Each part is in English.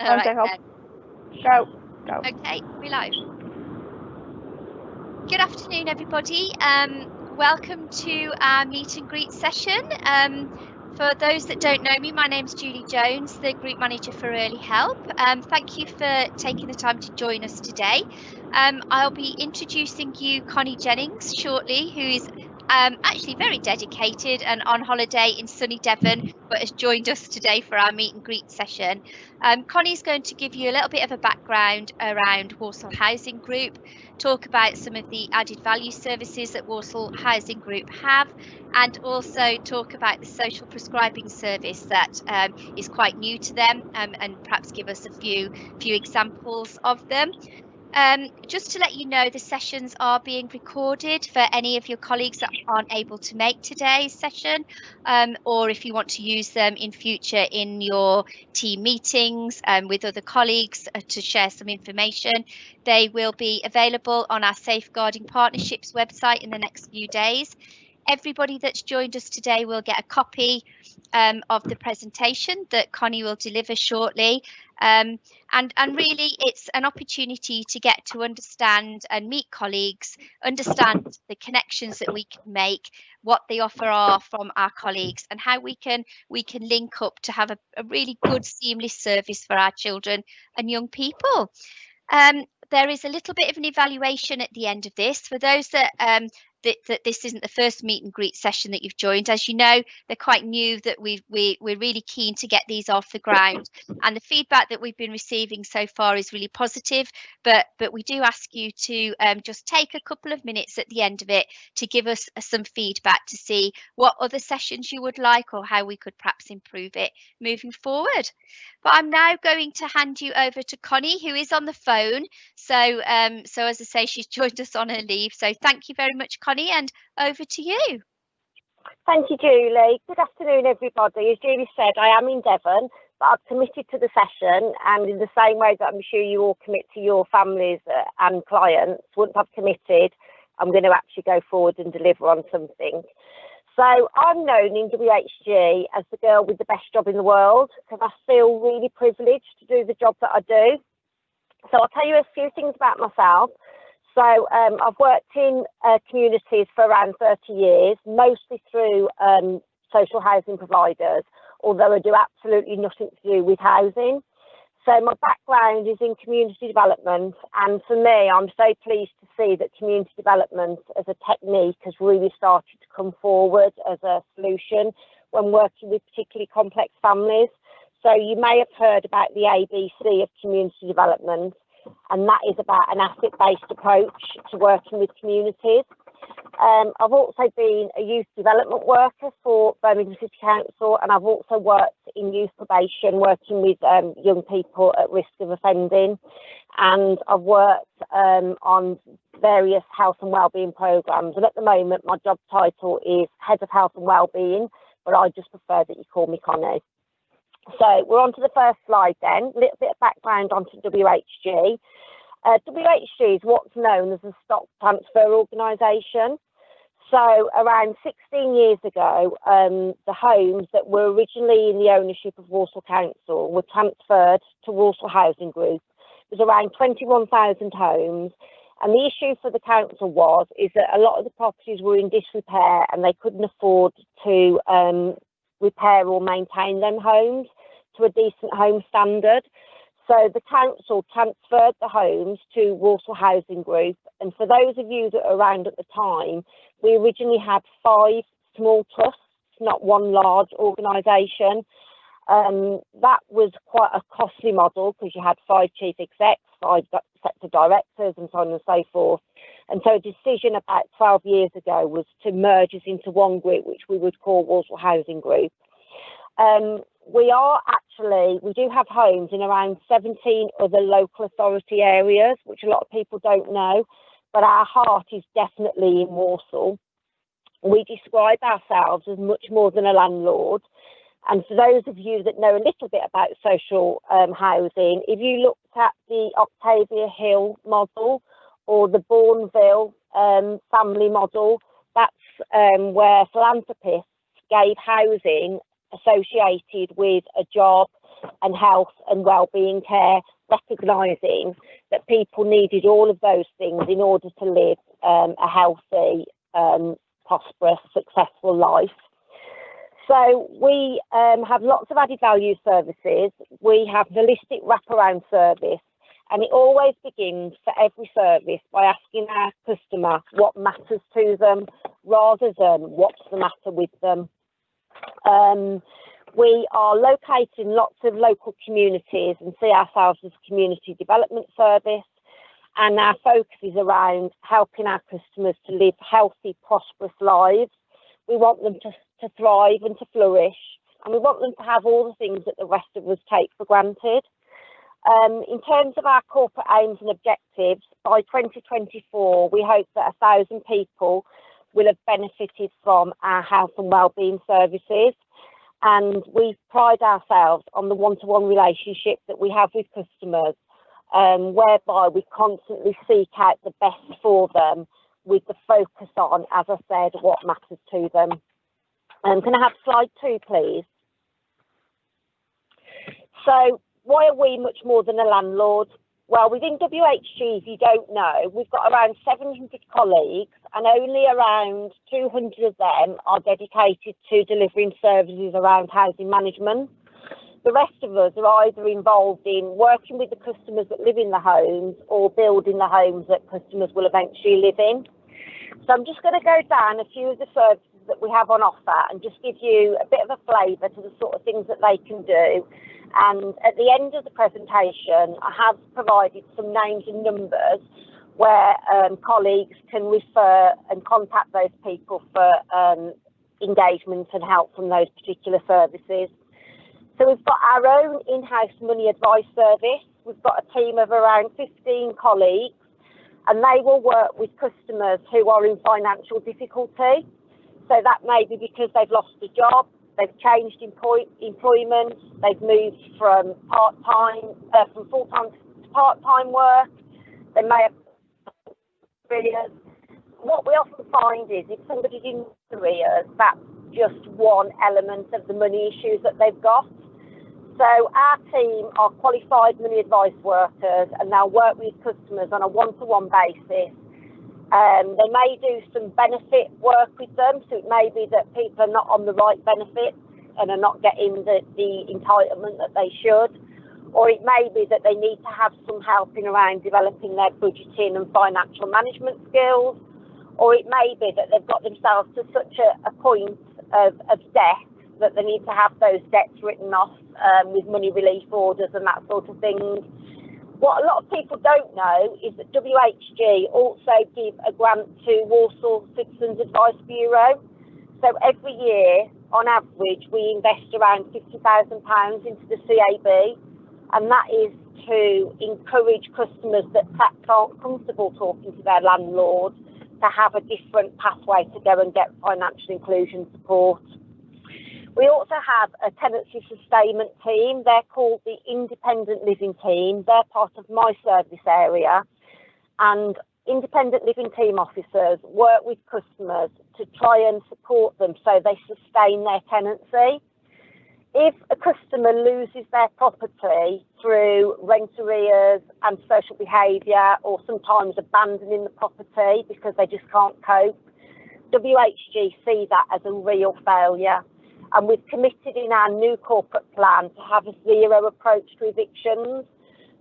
All right, help. then. Go. Okay, we live. Good afternoon, everybody. Welcome to our meet and greet session. For those that don't know me, my name's Julie Jones, the Group Manager for Early Help. Thank you for taking the time to join us today. I'll be introducing you Connie Jennings shortly, who is actually very dedicated and on holiday in sunny Devon, but has joined us today for our meet and greet session. Connie's going to give you a little bit of a background around Walsall Housing Group, talk about some of the added value services that Walsall Housing Group have, and also talk about the social prescribing service that is quite new to them, and perhaps give us a few examples of them. Just to let you know, the sessions are being recorded for any of your colleagues that aren't able to make today's session, or if you want to use them in future in your team meetings with other colleagues to share some information. They will be available on our Safeguarding Partnerships website in the next few days. Everybody that's joined us today will get a copy of the presentation that Connie will deliver shortly. And really, it's an opportunity to get to understand and meet colleagues, understand the connections that we can make, what the offer are from our colleagues, and how we can link up to have a really good, seamless service for our children and young people. There is a little bit of an evaluation at the end of this for those that that this isn't the first meet and greet session that you've joined. As you know, they're quite new, that we're really keen to get these off the ground, and the feedback that we've been receiving so far is really positive, but we do ask you to just take a couple of minutes at the end of it to give us some feedback to see what other sessions you would like or how we could perhaps improve it moving forward. But I'm now going to hand you over to Connie, who is on the phone. So as I say, she's joined us on her leave. So thank you very much, Connie, and over to you. Thank you, Julie. Good afternoon, everybody. As Julie said, I am in Devon, but I've committed to the session, and in the same way that I'm sure you all commit to your families and clients, once I've committed, I'm going to actually go forward and deliver on something. So I'm known in WHG as the girl with the best job in the world, because I feel really privileged to do the job that I do. So I'll tell you a few things about myself. So I've worked in communities for around 30 years, mostly through social housing providers, although I do absolutely nothing to do with housing. So my background is in community development, and for me, I'm so pleased to see that community development as a technique has really started to come forward as a solution when working with particularly complex families. So you may have heard about the ABC of community development, and that is about an asset-based approach to working with communities. I've also been a youth development worker for Birmingham City Council, and I've also worked in youth probation, working with young people at risk of offending. And I've worked on various health and wellbeing programmes. And at the moment, my job title is Head of Health and Wellbeing, but I just prefer that you call me Connie. So we're on to the first slide then, a little bit of background onto WHG. WHG is what's known as a stock transfer organisation. So around 16 years ago, the homes that were originally in the ownership of Walsall Council were transferred to Walsall Housing Group. It was around 21,000 homes. And the issue for the council is that a lot of the properties were in disrepair and they couldn't afford to repair or maintain them homes to a decent home standard. So the council transferred the homes to Walsall Housing Group. And for those of you that are around at the time, we originally had 5 small trusts, not one large organisation. That was quite a costly model because you had 5 chief execs, 5 sets of directors and so on and so forth. And so a decision about 12 years ago was to merge us into one group, which we would call Walsall Housing Group. We do have homes in around 17 other local authority areas, which a lot of people don't know, but our heart is definitely in Walsall. We describe ourselves as much more than a landlord. And for those of you that know a little bit about social housing, if you looked at the Octavia Hill model or the Bourneville family model, that's where philanthropists gave housing associated with a job and health and wellbeing care, recognising that people needed all of those things in order to live a healthy, prosperous, successful life. So we have lots of added value services. We have the holistic wraparound service, and it always begins for every service by asking our customer what matters to them rather than what's the matter with them. We are located in lots of local communities and see ourselves as a community development service, and our focus is around helping our customers to live healthy, prosperous lives. We want them to thrive and to flourish, and we want them to have all the things that the rest of us take for granted. In terms of our corporate aims and objectives, by 2024, we hope that 1,000 people will have benefited from our health and wellbeing services. And we pride ourselves on the one-to-one relationship that we have with customers, whereby we constantly seek out the best for them with the focus on, as I said, what matters to them. Can I have slide 2, please? So why are we much more than a landlord? Well, within WHG, if you don't know, we've got around 700 colleagues, and only around 200 of them are dedicated to delivering services around housing management. The rest of us are either involved in working with the customers that live in the homes or building the homes that customers will eventually live in. So I'm just going to go down a few of the services that we have on offer and just give you a bit of a flavour to the sort of things that they can do. And at the end of the presentation, I have provided some names and numbers where colleagues can refer and contact those people for engagement and help from those particular services. So we've got our own in-house money advice service. We've got a team of around 15 colleagues, and they will work with customers who are in financial difficulty. So that may be because they've lost a job, they've changed employment, they've moved from from full-time to part-time work, they may have arrears. What we often find is if somebody's in arrears, that's just one element of the money issues that they've got. So our team are qualified money advice workers, and they'll work with customers on a one-to-one basis. They may do some benefit work with them, so it may be that people are not on the right benefits and are not getting the entitlement that they should, or it may be that they need to have some help in around developing their budgeting and financial management skills, or it may be that they've got themselves to such a point of debt that they need to have those debts written off with money relief orders and that sort of thing. What a lot of people don't know is that WHG also give a grant to Walsall Citizens Advice Bureau. So every year, on average, we invest around £50,000 into the CAB, and that is to encourage customers that perhaps aren't comfortable talking to their landlord to have a different pathway to go and get financial inclusion support. We also have a tenancy sustainment team. They're called the Independent Living Team. They're part of my service area. And independent living team officers work with customers to try and support them so they sustain their tenancy. If a customer loses their property through rent arrears and social behaviour, or sometimes abandoning the property because they just can't cope, WHG see that as a real failure. And we've committed in our new corporate plan to have a zero approach to evictions.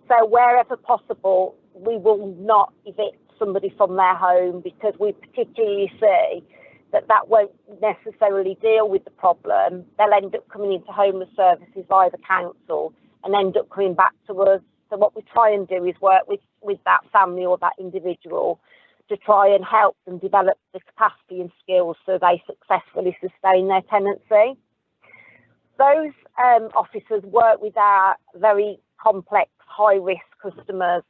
So wherever possible, we will not evict somebody from their home, because we particularly see that that won't necessarily deal with the problem. They'll end up coming into homeless services via the council and end up coming back to us. So what we try and do is work with that family or that individual to try and help them develop the capacity and skills so they successfully sustain their tenancy. Those officers work with our very complex, high-risk customers,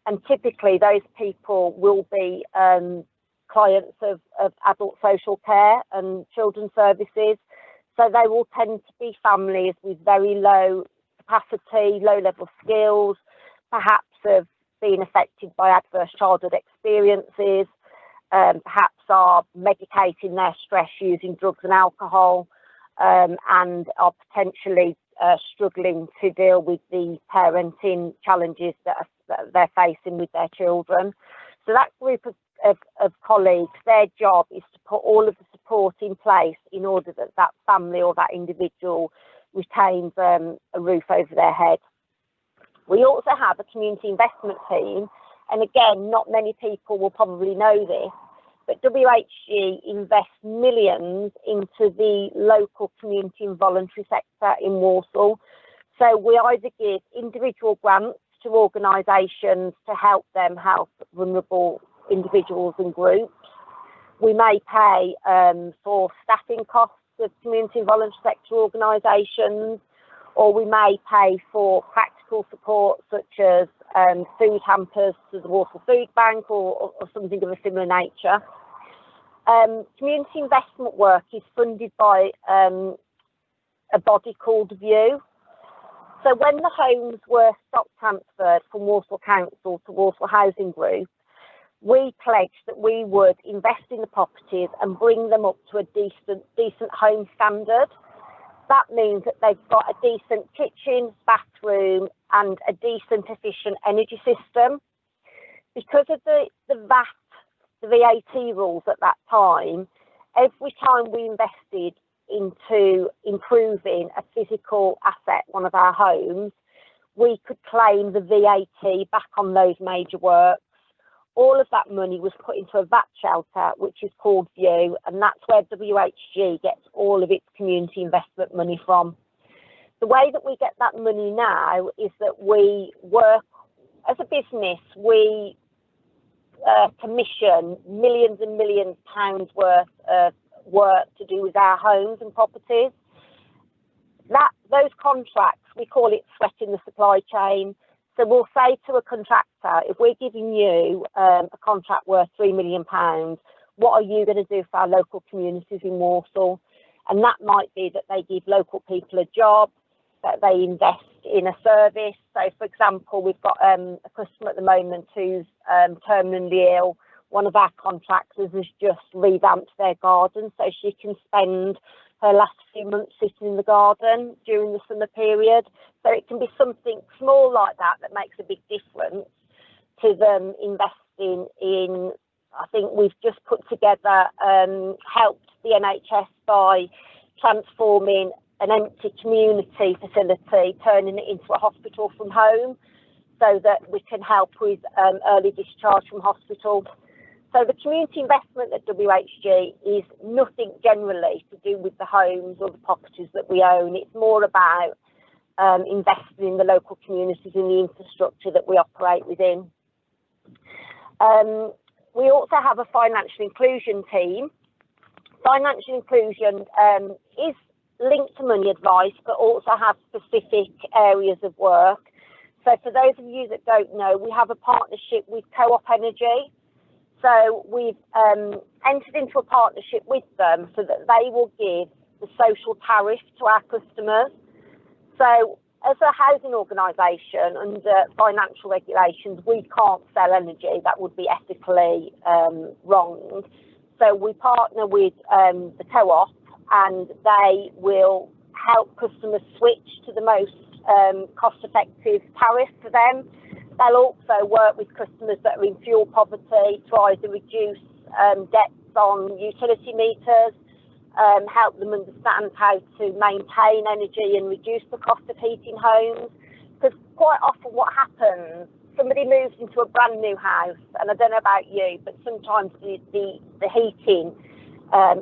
and typically those people will be clients of adult social care and children's services. So they will tend to be families with very low capacity, low-level skills, perhaps have been affected by adverse childhood experiences, perhaps are medicating their stress using drugs and alcohol, and are potentially struggling to deal with the parenting challenges that they're facing with their children. So that group of colleagues, their job is to put all of the support in place in order that that family or that individual retains a roof over their head. We also have a community investment team, and again, not many people will probably know this, but WHG invests millions into the local community and voluntary sector in Walsall. So we either give individual grants to organisations to help them help vulnerable individuals and groups. We may pay for staffing costs of community and voluntary sector organisations, or we may pay for practical support such as food hampers to the Walsall Food Bank or something of a similar nature. Community investment work is funded by a body called View. So when the homes were stock transferred from Walsall Council to Walsall Housing Group, we pledged that we would invest in the properties and bring them up to a decent home standard. That means that they've got a decent kitchen, bathroom, and a decent, efficient energy system. Because of the VAT rules at that time, every time we invested into improving a physical asset, one of our homes, we could claim the VAT back on those major works. All of that money was put into a VAT shelter, which is called View, and that's where WHG gets all of its community investment money from. The way that we get that money now is that we work, as a business, we commission millions and millions of pounds worth of work to do with our homes and properties. Those contracts, we call it sweating the supply chain. So we'll say to a contractor, if we're giving you a contract worth £3 million, what are you going to do for our local communities in Walsall? And that might be that they give local people a job, that they invest in a service. So, for example, we've got a customer at the moment who's terminally ill. One of our contractors has just revamped their garden so she can spend her last few months sitting in the garden during the summer period. So it can be something small like that that makes a big difference to them investing in. I think we've just put together, helped the NHS by transforming an empty community facility, turning it into a hospital from home so that we can help with early discharge from hospital. So the community investment at WHG is nothing generally to do with the homes or the properties that we own. It's more about investing in the local communities and the infrastructure that we operate within. We also have a financial inclusion team. Financial inclusion is linked to money advice, but also have specific areas of work. So for those of you that don't know, we have a partnership with Co-op Energy. So we've entered into a partnership with them so that they will give the social tariff to our customers. So as a housing organisation, under financial regulations, we can't sell energy. That would be ethically wrong. So we partner with the Co-op, and they will help customers switch to the most cost-effective tariff for them. They'll also work with customers that are in fuel poverty to either reduce debts on utility meters, help them understand how to maintain energy and reduce the cost of heating homes. Because quite often what happens, somebody moves into a brand new house, and I don't know about you, but sometimes the heating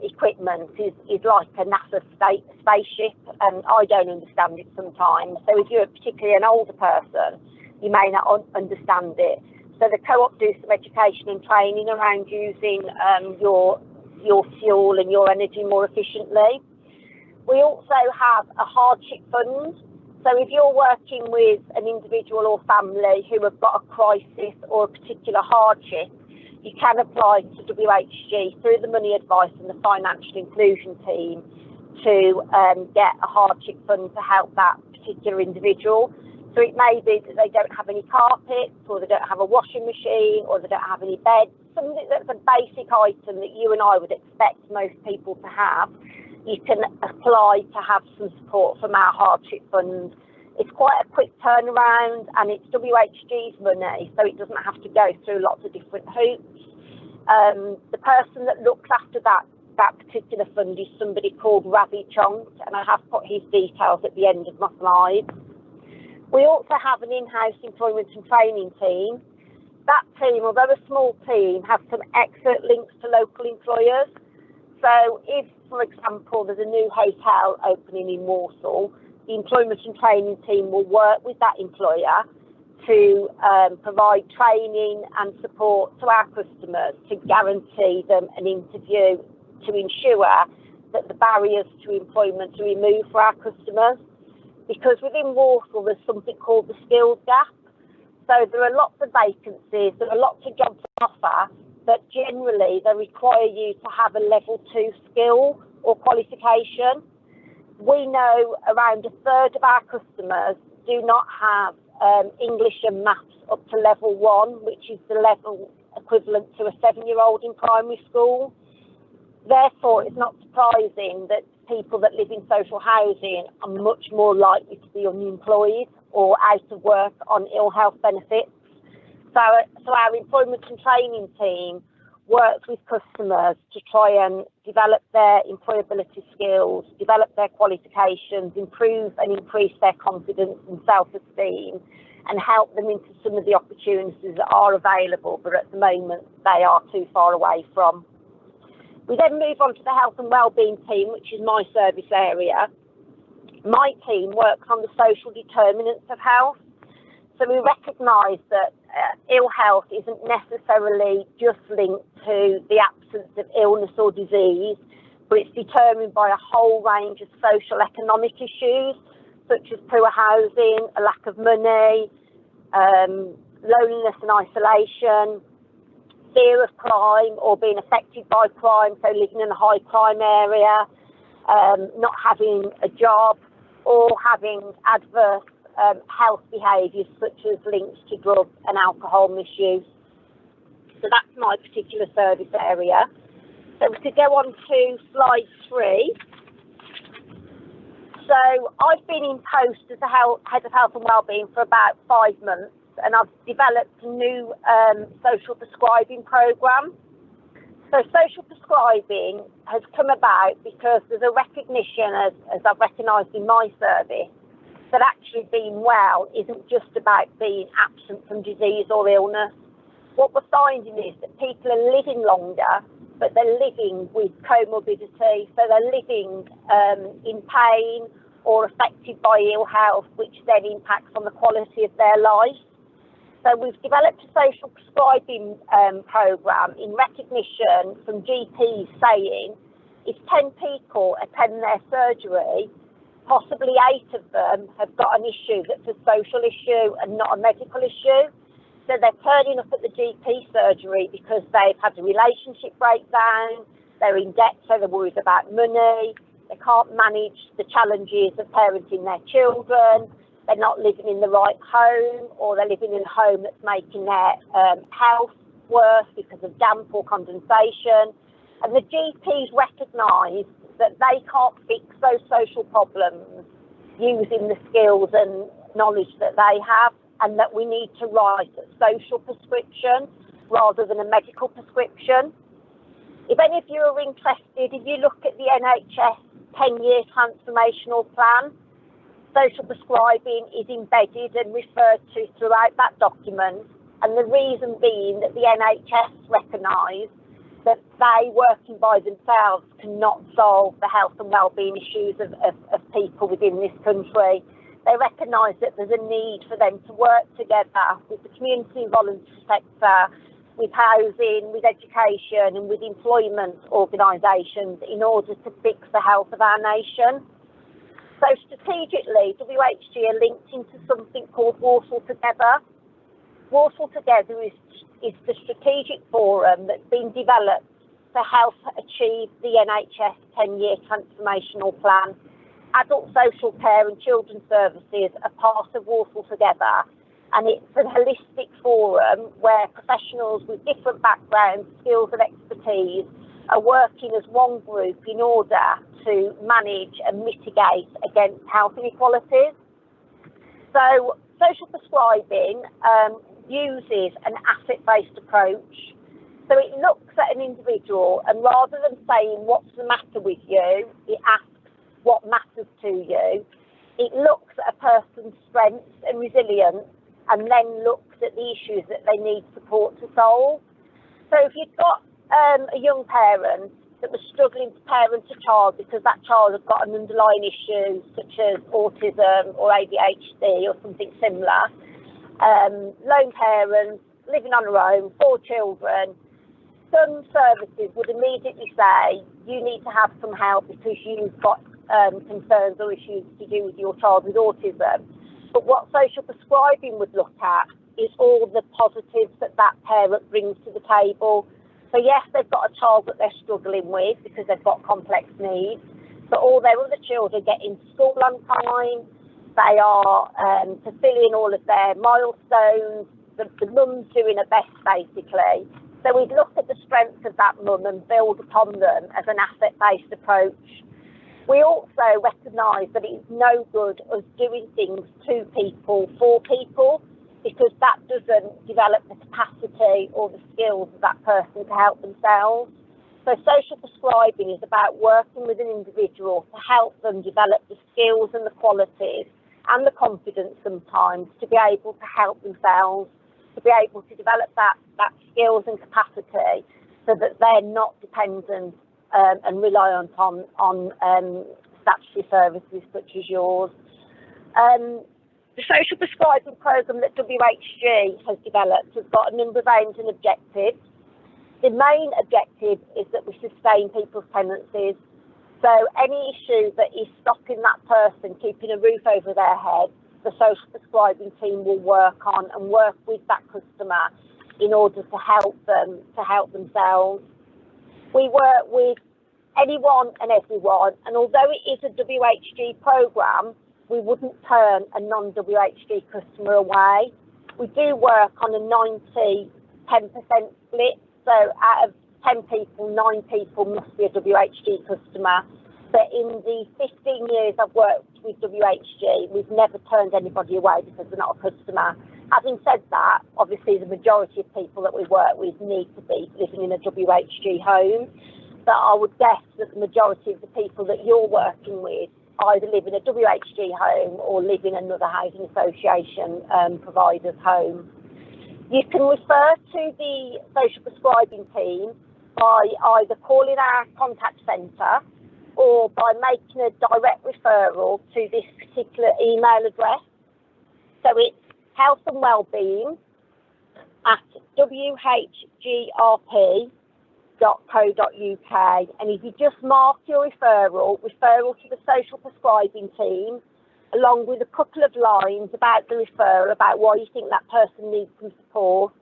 equipment is like a NASA spaceship, and I don't understand it sometimes. So if you're particularly an older person, you may not understand it. So the Co-op do some education and training around using your fuel and your energy more efficiently. We also have a hardship fund. So if you're working with an individual or family who have got a crisis or a particular hardship, you can apply to WHG through the money advice and the financial inclusion team to get a hardship fund to help that particular individual. So it may be that they don't have any carpets, or they don't have a washing machine, or they don't have any beds, something that's a basic item that you and I would expect most people to have. you can apply to have some support from our hardship fund. It's quite a quick turnaround, and it's WHG's money, so it doesn't have to go through lots of different hoops. The person that looks after that particular fund is somebody called Ravi Chong, and I have put his details at the end of my slides. We also have an in-house employment and training team. That team, although a small team, has some excellent links to local employers. So if, for example, there's a new hotel opening in Warsaw, the employment and training team will work with that employer to provide training and support to our customers to guarantee them an interview to ensure that the barriers to employment are removed for our customers. Because within Warsaw, there's something called the skills gap. So there are lots of vacancies, there are lots of jobs on offer, but generally they require you to have a level 2 skill or qualification. We know around a third of our customers do not have English and maths up to level 1, which is the level equivalent to a 7-year-old in primary school. Therefore, it's not surprising that people that live in social housing are much more likely to be unemployed or out of work on ill health benefits. So our employment and training team works with customers to try and develop their employability skills, develop their qualifications, improve and increase their confidence and self-esteem, and help them into some of the opportunities that are available, but at the moment they are too far away from. We then move on to the health and wellbeing team, which is my service area. My team works on the social determinants of health. So we recognise that ill health isn't necessarily just linked to the absence of illness or disease, but it's determined by a whole range of social economic issues, such as poor housing, a lack of money, loneliness and isolation, fear of crime or being affected by crime, so living in a high crime area, not having a job, or having adverse health behaviours such as links to drug and alcohol misuse. So that's my particular service area. So we could go on to slide 3. So I've been in post as a head of health and wellbeing for about 5 months, and I've developed a new social prescribing programme. So social prescribing has come about because there's a recognition, as I've recognised in my service, that actually being well isn't just about being absent from disease or illness. What we're finding is that people are living longer, but they're living with comorbidity, so they're living in pain or affected by ill health, which then impacts on the quality of their life. So we've developed a social prescribing programme in recognition from GPs saying if 10 people attend their surgery, possibly 8 of them have got an issue that's a social issue and not a medical issue. So they're turning up at the GP surgery because they've had a relationship breakdown, they're in debt, so they're worried about money, they can't manage the challenges of parenting their children, they're not living in the right home, or they're living in a home that's making their health worse because of damp or condensation. And the GPs recognise that they can't fix those social problems using the skills and knowledge that they have, and that we need to write a social prescription rather than a medical prescription. If any of you are interested, if you look at the NHS 10-year transformational plan, social prescribing is embedded and referred to throughout that document, and the reason being that the NHS recognise that they, working by themselves, cannot solve the health and wellbeing issues of people within this country. They recognise that there's a need for them to work together with the community and voluntary sector, with housing, with education and with employment organisations in order to fix the health of our nation. So strategically, WHG are linked into something called Warsaw Together. Warsaw Together is the strategic forum that's been developed to help achieve the NHS 10-year transformational plan. Adult social care and children's services are part of Warsaw Together, and it's a holistic forum where professionals with different backgrounds, skills and expertise are working as one group in order to manage and mitigate against health inequalities. So social prescribing uses an asset-based approach. So it looks at an individual, and rather than saying what's the matter with you, it asks what matters to you. It looks at a person's strengths and resilience, and then looks at the issues that they need support to solve. So if you've got a young parent that was struggling to parent a child because that child had got an underlying issue such as autism or ADHD or something similar, lone parents, living on her own, 4 children, some services would immediately say you need to have some help because you've got concerns or issues to do with your child with autism. But what social prescribing would look at is all the positives that that parent brings to the table. So yes, they've got a child that they're struggling with because they've got complex needs, but all their other children get into school on time, they are fulfilling all of their milestones, the mum's doing her best basically. So we'd look at the strengths of that mum and build upon them as an asset-based approach. We also recognise that it's no good us doing things to people, for people, because that doesn't develop the capacity or the skills of that person to help themselves. So social prescribing is about working with an individual to help them develop the skills and the qualities and the confidence sometimes to be able to help themselves, to be able to develop that skills and capacity so that they're not dependent and reliant on statutory services such as yours. The social prescribing programme that WHG has developed has got a number of aims and objectives. The main objective is that we sustain people's tenancies. So any issue that is stopping that person keeping a roof over their head, the social prescribing team will work on and work with that customer in order to help them, to help themselves. We work with anyone and everyone, and although it is a WHG programme, we wouldn't turn a non-WHG customer away. We do work on a 90-10% split, so out of 10 people, 9 people must be a WHG customer. But in the 15 years I've worked with WHG, we've never turned anybody away because they're not a customer. Having said that, obviously the majority of people that we work with need to be living in a WHG home. But I would guess that the majority of the people that you're working with either live in a WHG home or live in another housing association provider's home. You can refer to the social prescribing team by either calling our contact centre or by making a direct referral to this particular email address. So it's health and wellbeing at whgrp.co.uk, and if you just mark your referral to the social prescribing team, along with a couple of lines about the referral, about why you think that person needs some support,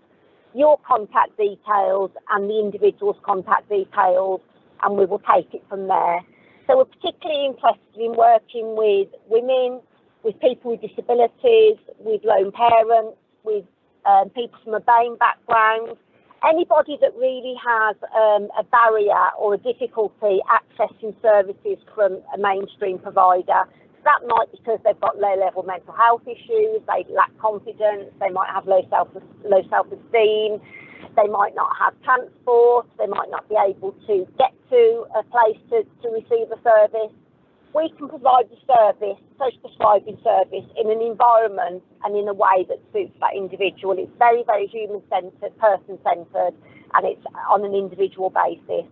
your contact details and the individual's contact details, and we will take it from there. So we're particularly interested in working with women, with people with disabilities, with lone parents, with people from a BAME background, anybody that really has a barrier or a difficulty accessing services from a mainstream provider. So that might be because they've got low-level mental health issues, they lack confidence, they might have low self-esteem, they might not have transport, they might not be able to get to a place to receive a service. We can provide the service, social prescribing service, in an environment and in a way that suits that individual. It's very, very human-centred, person-centred, and it's on an individual basis.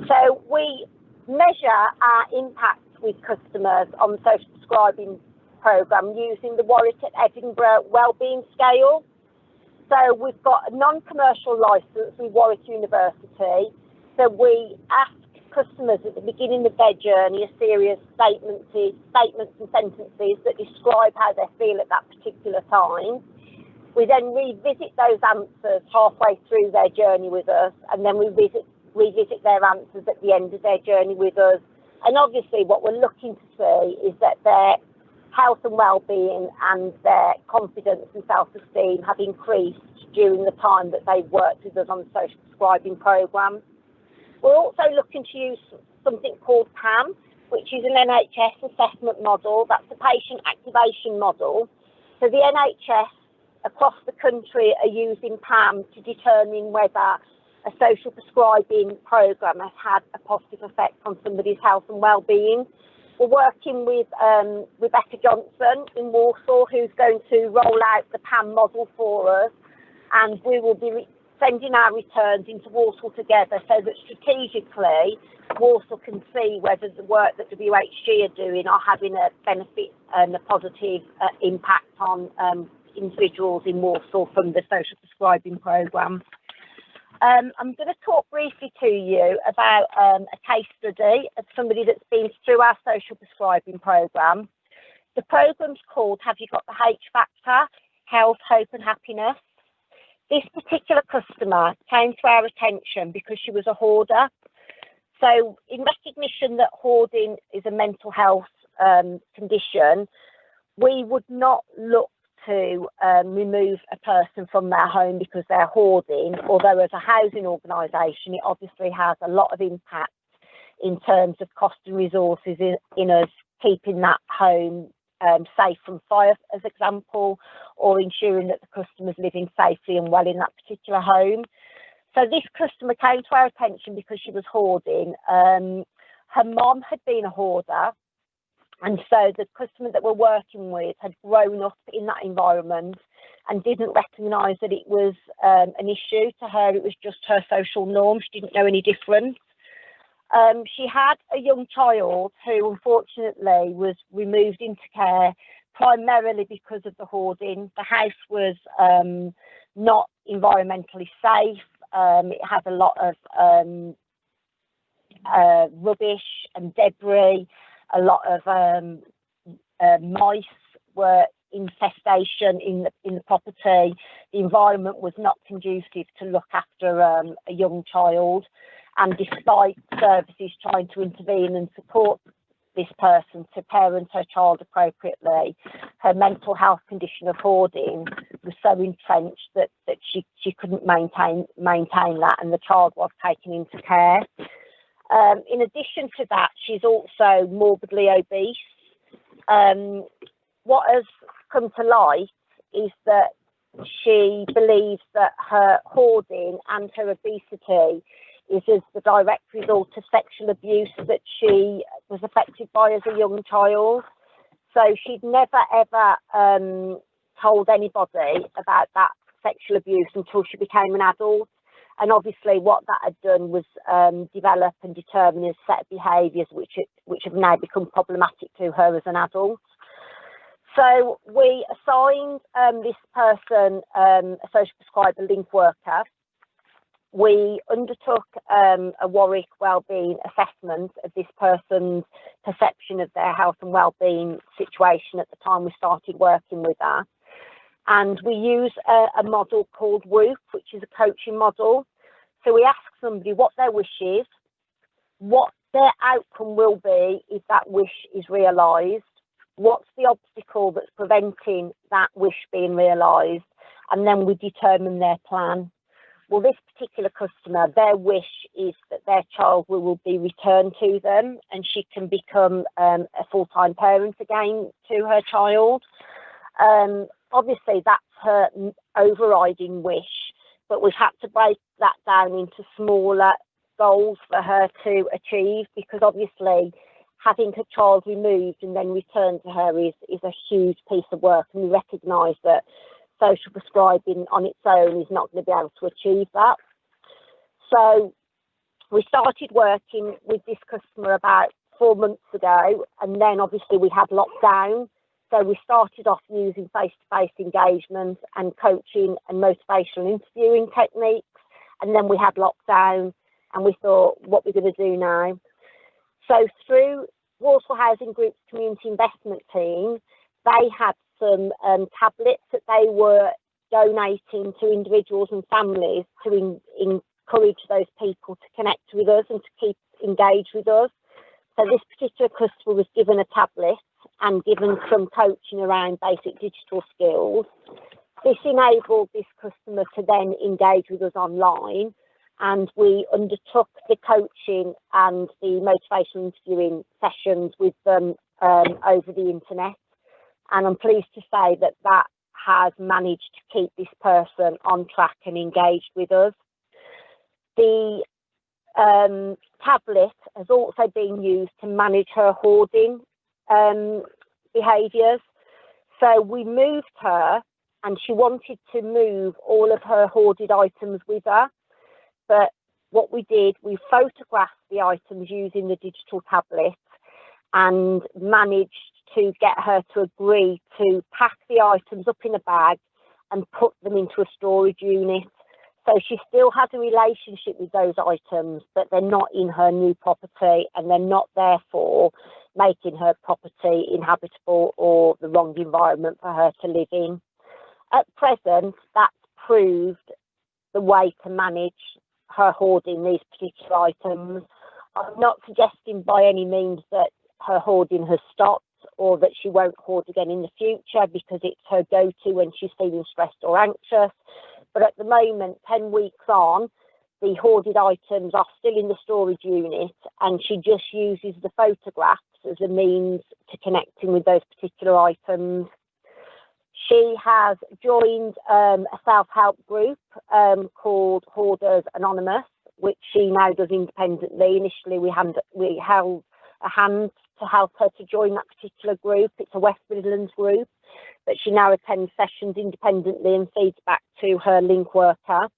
So we measure our impact with customers on the social prescribing programme using the Warwick and Edinburgh Wellbeing Scale. So we've got a non-commercial licence with Warwick University. So we ask customers at the beginning of their journey a series of statements and sentences that describe how they feel at that particular time. We then revisit those answers halfway through their journey with us, and then we revisit their answers at the end of their journey with us. And obviously what we're looking to see is that their health and well-being and their confidence and self-esteem have increased during the time that they've worked with us on the social prescribing programme. We're also looking to use something called PAM, which is an NHS assessment model. That's a patient activation model. So the NHS across the country are using PAM to determine whether a social prescribing programme has had a positive effect on somebody's health and well-being. We're working with Rebecca Johnson in Warsaw, who's going to roll out the PAM model for us, and we will be sending our returns into Warsaw together so that strategically Warsaw can see whether the work that WHG are doing are having a benefit and a positive impact on individuals in Warsaw from the social prescribing programme. I'm going to talk briefly to you about a case study of somebody that's been through our social prescribing programme. The programme's called Have You Got the H Factor? Health, Hope and Happiness. This particular customer came to our attention because she was a hoarder. So in recognition that hoarding is a mental health condition, we would not look to remove a person from their home because they're hoarding, although as a housing organisation it obviously has a lot of impact in terms of cost and resources in us keeping that home safe from fire, as example, or ensuring that the customer's living safely and well in that particular home. So this customer came to our attention because she was hoarding. Her mom had been a hoarder, and so the customer that we're working with had grown up in that environment and didn't recognise that it was an issue to her. It was just her social norm. She didn't know any different. She had a young child who unfortunately was removed into care primarily because of the hoarding. The house was not environmentally safe. It had a lot of rubbish and debris. A lot of mice were infestation in the property. The environment was not conducive to look after a young child. And despite services trying to intervene and support this person to parent her child appropriately, her mental health condition of hoarding was so entrenched that she couldn't maintain that, and the child was taken into care. In addition to that, she's also morbidly obese. What has come to light is that she believes that her hoarding and her obesity is as the direct result of sexual abuse that she was affected by as a young child. So she'd never ever told anybody about that sexual abuse until she became an adult. And obviously what that had done was develop and determine a set of behaviours which have now become problematic to her as an adult. So we assigned this person a social prescriber link worker. We undertook a Warwick wellbeing assessment of this person's perception of their health and wellbeing situation at the time we started working with her. And we use a model called WHOOP, which is a coaching model. So we ask somebody what their wish is, what their outcome will be if that wish is realised, what's the obstacle that's preventing that wish being realised, and then we determine their plan. Well, this particular customer, their wish is that their child will be returned to them and she can become a full-time parent again to her child. Obviously, that's her overriding wish, but we've had to break that down into smaller goals for her to achieve, because obviously having her child removed and then returned to her is a huge piece of work, and we recognise that social prescribing on its own is not going to be able to achieve that. So we started working with this customer about 4 months ago, and then obviously we had lockdown. So we started off using face-to-face engagement and coaching and motivational interviewing techniques, and then we had lockdown and we thought, what we're going to do now? So through Warsaw Housing Group's community investment team, they had some tablets that they were donating to individuals and families to encourage those people to connect with us and to keep engaged with us. So this particular customer was given a tablet and given some coaching around basic digital skills. This enabled this customer to then engage with us online, and we undertook the coaching and the motivational interviewing sessions with them over the internet. And I'm pleased to say that that has managed to keep this person on track and engaged with us. The tablet has also been used to manage her hoarding behaviours. So we moved her, and she wanted to move all of her hoarded items with her. But what we did, we photographed the items using the digital tablet and managed to get her to agree to pack the items up in a bag and put them into a storage unit. So she still has a relationship with those items, but they're not in her new property, and they're not therefore making her property inhabitable or the wrong environment for her to live in. At present, that's proved the way to manage her hoarding these particular items. I'm not suggesting by any means that her hoarding has stopped or that she won't hoard again in the future, because it's her go-to when she's feeling stressed or anxious. But at the moment, 10 weeks on, the hoarded items are still in the storage unit, and she just uses the photographs as a means to connecting with those particular items. She has joined a self-help group called Hoarders Anonymous, which she now does independently. Initially, we held a hand to help her to join that particular group. It's a West Midlands group, but she now attends sessions independently and feeds back to her link worker.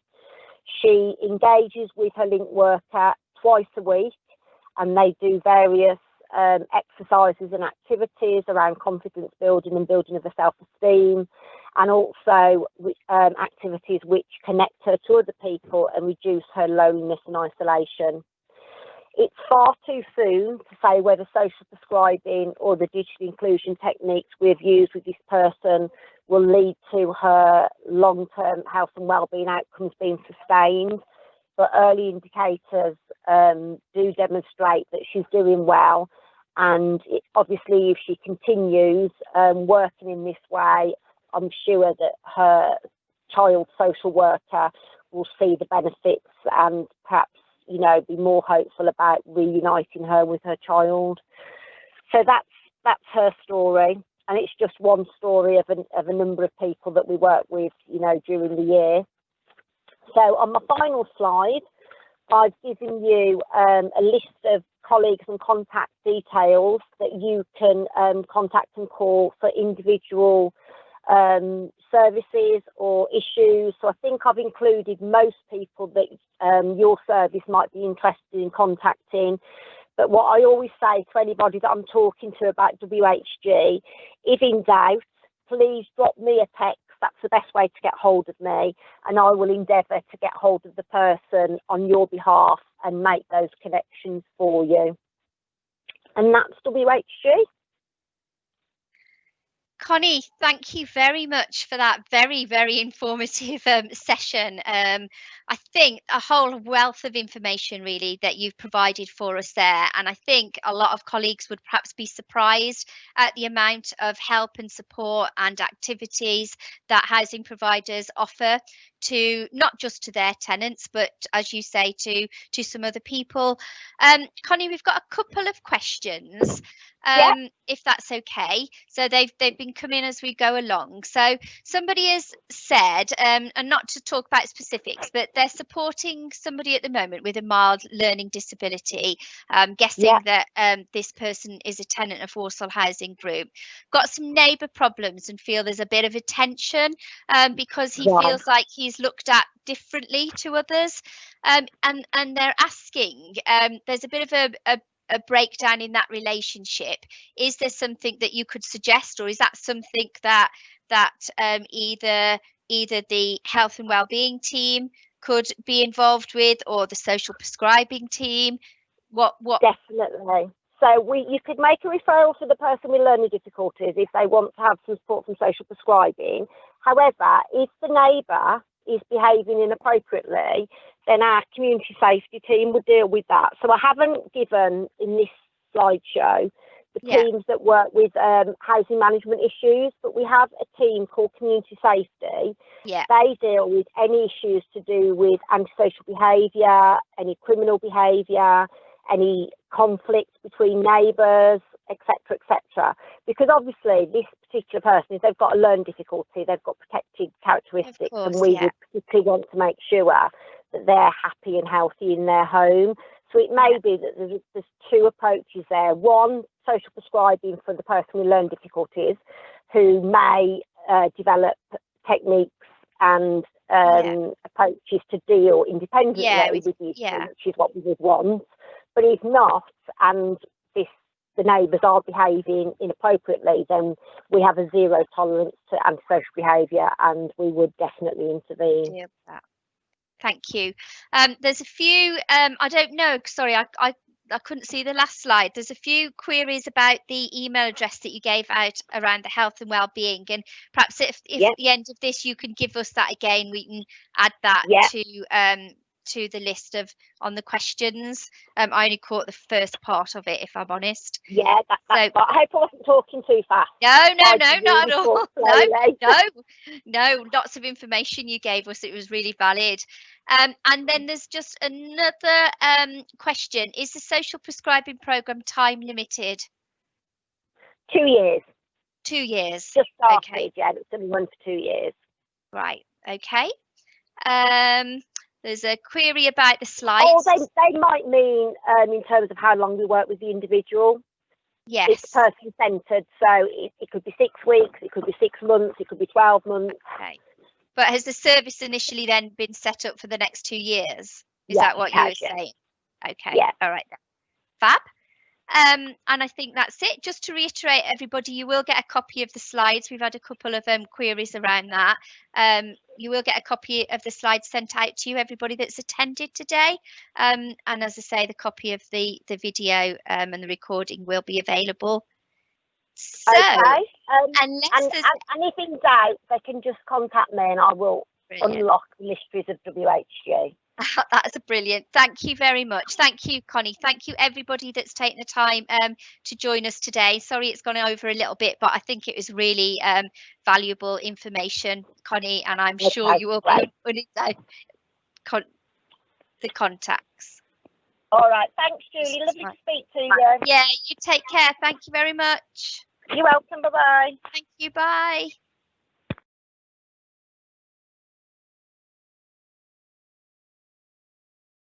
She engages with her link worker twice a week, and they do various exercises and activities around confidence building and building of her self-esteem, and also activities which connect her to other people and reduce her loneliness and isolation. It's far too soon to say whether social prescribing or the digital inclusion techniques we've used with this person will lead to her long-term health and wellbeing outcomes being sustained. But early indicators do demonstrate that she's doing well. And obviously, if she continues working in this way, I'm sure that her child social worker will see the benefits and perhaps, you know, be more hopeful about reuniting her with her child. So that's her story, and it's just one story of a number of people that we work with, you know, during the year. So on my final slide, I've given you a list of colleagues and contact details that you can contact and call for individual services or issues. So I think I've included most people that your service might be interested in contacting. But what I always say to anybody that I'm talking to about WHG, if in doubt, please drop me a text. That's the best way to get hold of me, and I will endeavour to get hold of the person on your behalf and make those connections for you. And that's WHG. Connie, thank you very much for that very, very informative session. I think a whole wealth of information really that you've provided for us there. And I think a lot of colleagues would perhaps be surprised at the amount of help and support and activities that housing providers offer to not just to their tenants, but as you say, to some other people. Connie, we've got a couple of questions. If that's okay. So they've been coming as we go along. So somebody has said, and not to talk about specifics, but they're supporting somebody at the moment with a mild learning disability. Guessing that this person is a tenant of Walsall Housing Group. Got some neighbour problems and feel there's a bit of a tension because he feels like he's looked at differently to others. And they're asking, there's a bit of a breakdown in that relationship. Is there something that you could suggest, or is that something that either the health and wellbeing team could be involved with, or the social prescribing team? What? Definitely. So you could make a referral to the person with learning difficulties if they want to have some support from social prescribing. However, if the neighbour is behaving inappropriately, then our community safety team would deal with that. So I haven't given in this slideshow the Yeah. teams that work with housing management issues, but we have a team called Community Safety. Yeah. They deal with any issues to do with antisocial behaviour, any criminal behaviour, any conflict between neighbours, etc., etc. Because obviously this particular person, if they've got a learning difficulty, they've got protected characteristics, Of course, and we yeah. would particularly want to make sure that they're happy and healthy in their home. So it may be that there's two approaches there. One, social prescribing for the person with learning difficulties, who may develop techniques and approaches to deal independently with the issue, which is what we would want. But if not, and the neighbours are behaving inappropriately, then we have a zero tolerance to antisocial behaviour, and we would definitely intervene. Thank you. There's a few, I don't know, sorry, I couldn't see the last slide. There's a few queries about the email address that you gave out around the health and wellbeing, and perhaps if at the end of this you can give us that again, we can add that to the list of on the questions. I only caught the first part of it, if I'm honest. Yeah, that's I hope I wasn't talking too fast. No, not at all. No, lots of information you gave us. It was really valid. And then there's just another question. Is the social prescribing programme time limited? 2 years. 2 years. Just started, yeah, it's going to run for 2 years. Right, okay. There's a query about the slides. Oh, they might mean in terms of how long we work with the individual. Yes. It's person-centred, so it could be 6 weeks, it could be 6 months, it could be 12 months. Okay. But has the service initially then been set up for the next 2 years? Is that what you were saying? Okay. Yeah. All right then. Fab. And I think that's it. Just to reiterate, everybody, you will get a copy of the slides. We've had a couple of queries around that. You will get a copy of the slides sent out to you, everybody that's attended today. And as I say, the copy of the video and the recording will be available. So, okay. and if in doubt, they can just contact me and I will unlock the mysteries of WHG. That's brilliant. Thank you very much. Thank you, Connie. Thank you, everybody that's taken the time to join us today. Sorry it's gone over a little bit, but I think it was really valuable information, Connie, and I'm sure you will be on the contacts. All right. Thanks, Julie. Lovely to speak to you. Yeah, you take care. Thank you very much. You're welcome. Bye-bye. Thank you. Bye.